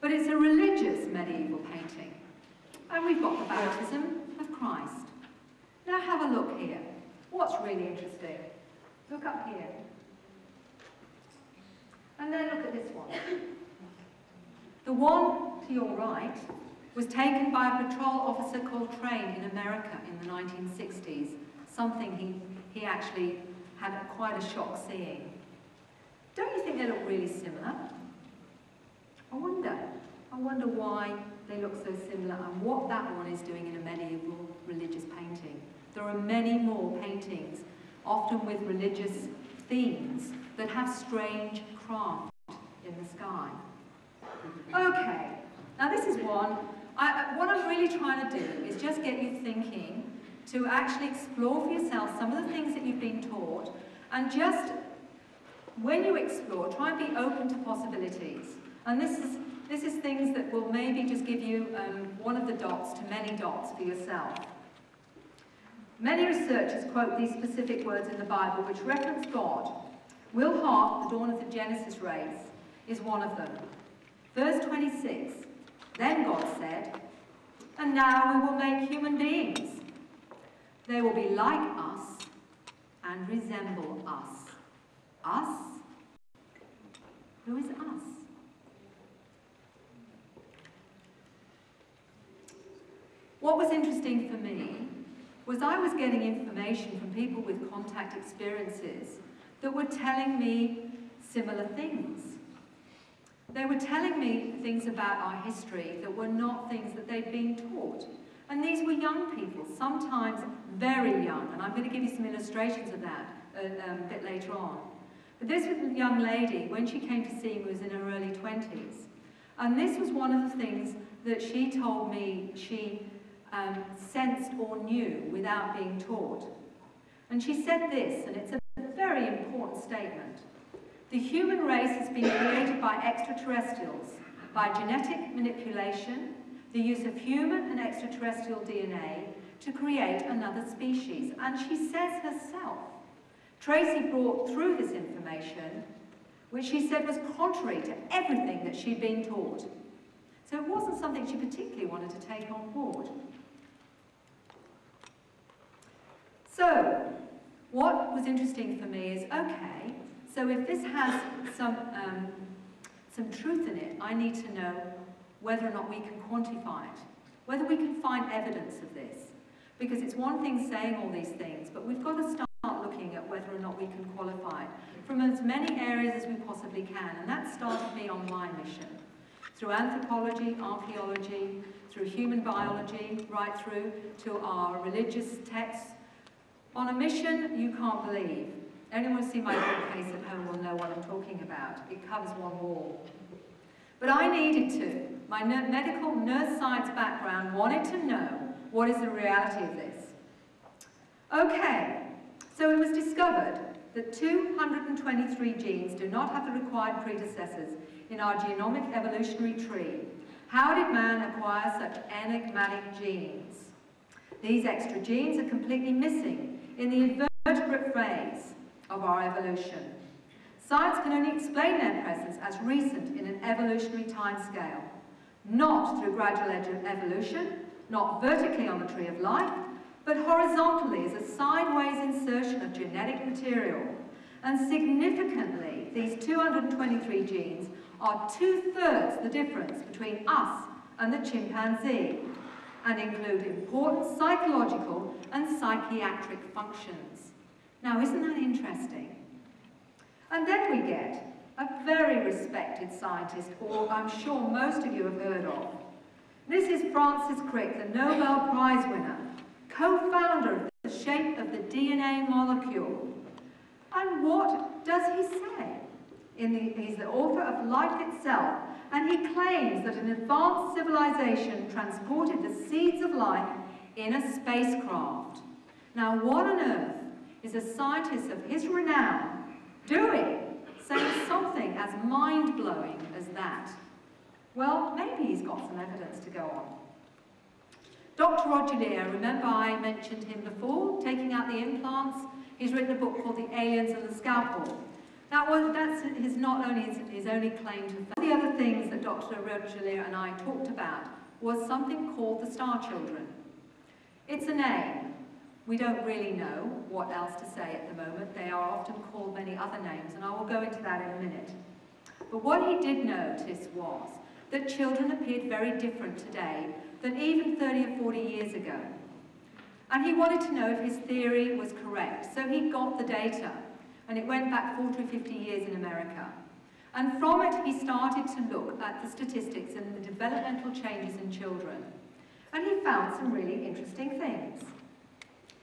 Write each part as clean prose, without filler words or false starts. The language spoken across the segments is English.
but it's a religious medieval painting. And we've got the baptism of Christ. Now have a look here. What's really interesting? Look up here. And then look at this one. The one to your right was taken by a patrol officer called Train in America in the 1960s, something he actually had quite a shock seeing. Don't you think they look really similar? I wonder why they look so similar and what that one is doing in a medieval religious painting. There are many more paintings, often with religious themes, that have strange craft in the sky. Okay, now this is one. What I'm really trying to do is just get you thinking to actually explore for yourself some of the things that you've been taught, and just, when you explore, try and be open to possibilities. And this is things that will maybe just give you one of the dots to many dots for yourself. Many researchers quote these specific words in the Bible which reference God. Will Hart, the dawn of the Genesis race, is one of them. Verse 26, then God said, and now we will make human beings. They will be like us and resemble us. Us? Who is us? What was interesting for me was I was getting information from people with contact experiences that were telling me similar things. They were telling me things about our history that were not things that they'd been taught. And these were young people, sometimes very young, and I'm going to give you some illustrations of that a bit later on. But this was a young lady, when she came to see me, was in her early 20s. And this was one of the things that she told me she sensed or knew without being taught. And she said this, and it's a very important statement. The human race has been created by extraterrestrials, by genetic manipulation, the use of human and extraterrestrial DNA to create another species. And she says herself, Tracy brought through this information, which she said was contrary to everything that she'd been taught. So it wasn't something she particularly wanted to take on board. So, what was interesting for me is, okay, so if this has some truth in it, I need to know whether or not we can quantify it, whether we can find evidence of this. Because it's one thing saying all these things, but we've got to start looking at whether or not we can qualify it from as many areas as we possibly can. And that started me on my mission. Through anthropology, archaeology, through human biology, right through to our religious texts. On a mission you can't believe. Anyone who's seen my bookcase at home will know what I'm talking about. It covers one wall. But I needed to. My medical nurse science background wanted to know what is the reality of this. Okay, so it was discovered that 223 genes do not have the required predecessors in our genomic evolutionary tree. How did man acquire such enigmatic genes? These extra genes are completely missing in the invertebrate phase of our evolution. Science can only explain their presence as recent in an evolutionary timescale, not through gradual evolution, not vertically on the tree of life, but horizontally as a sideways insertion of genetic material. And significantly, these 223 genes are 2/3 the difference between us and the chimpanzee, and include important psychological and psychiatric functions. Now, isn't that interesting? And then we get a very respected scientist, or I'm sure most of you have heard of. This is Francis Crick, the Nobel Prize winner, co-founder of the shape of the DNA molecule. And what does he say? He's the author of Life Itself, and he claims that an advanced civilization transported the seeds of life in a spacecraft. Now, what on earth is a scientist of his renown doing, saying something as mind-blowing as that? Well, maybe he's got some evidence to go on. Dr. Rodwell, remember I mentioned him before, taking out the implants? He's written a book called The Aliens and the Scalpel. That's not only his only claim to fame. One of the other things that Dr. Rodwell and I talked about was something called the Star Children. It's a name. We don't really know what else to say at the moment. They are often called many other names, and I will go into that in a minute. But what he did notice was that children appeared very different today than even 30 or 40 years ago. And he wanted to know if his theory was correct. So he got the data, and it went back 40 or 50 years in America. And from it, he started to look at the statistics and the developmental changes in children. And he found some really interesting things.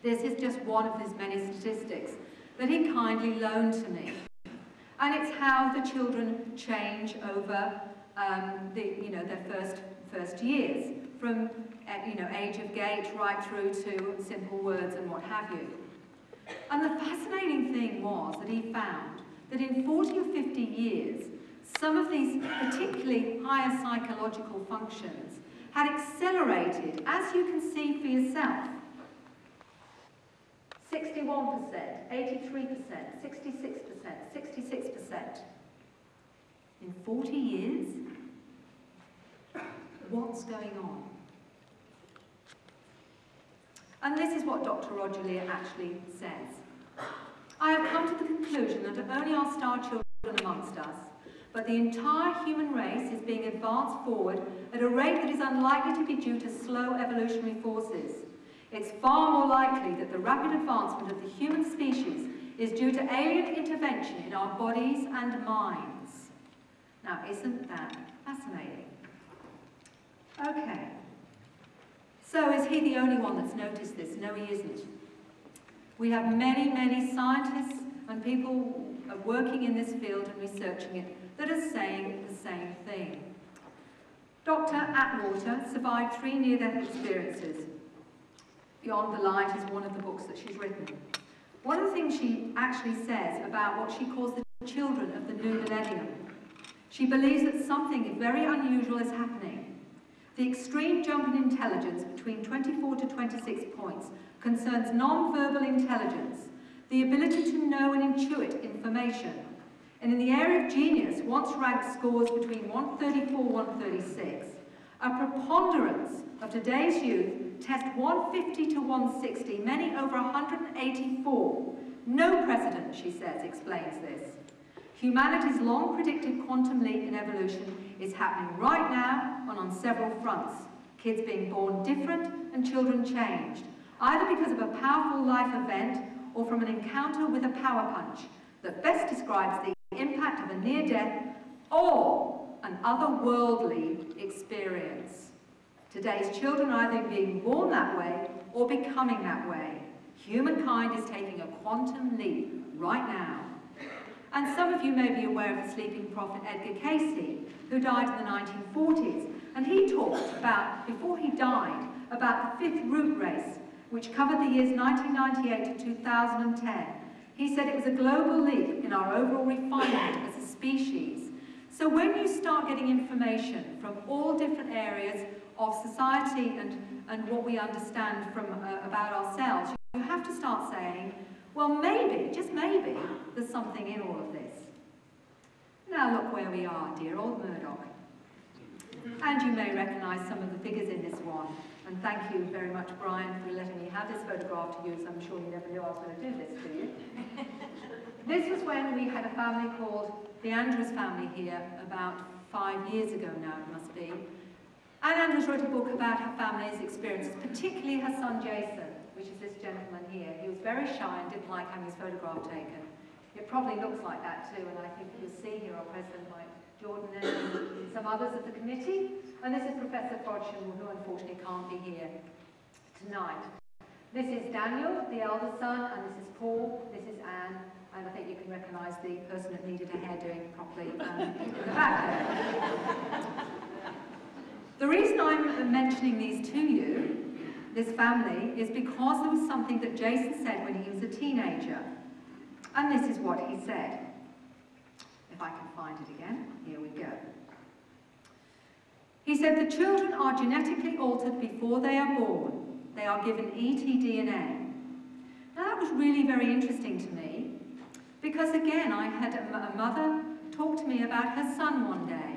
This is just one of his many statistics that he kindly loaned to me. And it's how the children change over their first years, from age of gait right through to simple words and what have you. And the fascinating thing was that he found that in 40 or 50 years, some of these particularly higher psychological functions had accelerated, as you can see for yourself. 61%, 83%, 66%, 66%. In 40 years, what's going on? And this is what Dr. Rodwell actually says. I have come to the conclusion that not only are star children amongst us, but the entire human race is being advanced forward at a rate that is unlikely to be due to slow evolutionary forces. It's far more likely that the rapid advancement of the human species is due to alien intervention in our bodies and minds. Now, isn't that fascinating? Okay. So is he the only one that's noticed this? No, he isn't. We have many, many scientists and people working in this field and researching it that are saying the same thing. Dr. Atwater survived 3 near-death experiences. Beyond the Light is one of the books that she's written. One of the things she actually says about what she calls the children of the new millennium. She believes that something very unusual is happening. The extreme jump in intelligence between 24 to 26 points concerns non-verbal intelligence, the ability to know and intuit information. And in the area of genius, once ranked scores between 134 and 136. A preponderance of today's youth test 150 to 160, many over 184. No precedent, she says, explains this. Humanity's long-predicted quantum leap in evolution is happening right now and on several fronts. Kids being born different and children changed, either because of a powerful life event or from an encounter with a power punch that best describes the impact of a near-death or an otherworldly experience. Today's children are either being born that way or becoming that way. Humankind is taking a quantum leap right now. And some of you may be aware of the sleeping prophet Edgar Cayce, who died in the 1940s. And he talked about, before he died, about the 5th root race, which covered the years 1998 to 2010. He said it was a global leap in our overall refinement as a species. So when you start getting information from all different areas of society and what we understand from about ourselves, you have to start saying, well, maybe, just maybe, there's something in all of this. Now look where we are, dear old Murdoch. And you may recognise some of the figures in this one. And thank you very much, Brian, for letting me have this photograph to use. I'm sure you never knew I was going to do this to you. This was when we had a family called the Andrews family here, about 5 years ago now, it must be. Anne Andrews wrote a book about her family's experiences, particularly her son Jason, which is this gentleman here. He was very shy and didn't like having his photograph taken. It probably looks like that too, and I think you'll see here are President Mike Jordan and some others of the committee. And this is Professor Frodsham, who unfortunately can't be here tonight. This is Daniel, the elder son, and this is Paul, this is Anne, and I think you can recognise the person that needed her hair doing properly in the back there. The reason I'm mentioning these to you, this family, is because there was something that Jason said when he was a teenager. And this is what he said. If I can find it again, here we go. He said, the children are genetically altered before they are born. They are given ET DNA. Now that was really very interesting to me, because Because again, I had a mother talk to me about her son one day,